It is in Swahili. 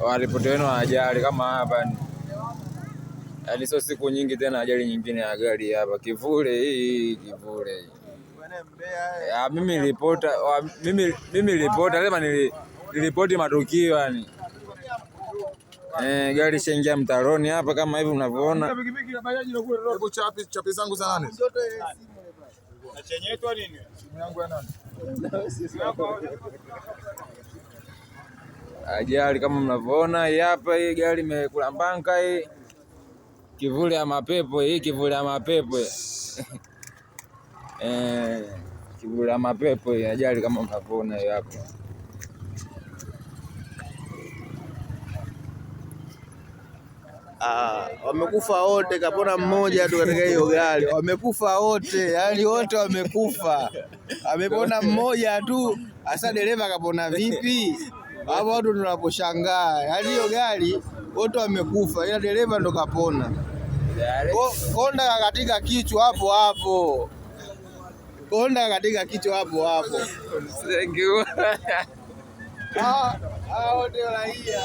waripoti wenu ajali kama hapa. Yaani sio siku nyingi tena ajali nyingine ya gari hapa. Kivule hii, Kivule hii. Mimi nilipota sema nilipoti matukio yani. Gari shengia mtaroni hapa kama hivi mnavyoona. Hebu chapi zangu za nani? Na chenye yetu nini? Simu yangu ya nani? Ajali kama mnavyoona hapa, hii gari imekula mbanka hii. Kivuli ya mapepo hii, kivuli ya mapepo. Kivuli ya mapepo hii, ajali kama mnavyoona hapa. Wamekufa wote, kapona mmoja tu katika hiyo gari. Wamekufa wote, yani wote wamekufa. Amepona mmoja tu, hasa dereva kapona vipi? Hapo watu tunaposhangaa. Yani hiyo gari wote wamekufa, ila dereva ndo kapona. Konda katika kichwa hapo hapo. Konda katika kichwa hapo hapo. Wote raia.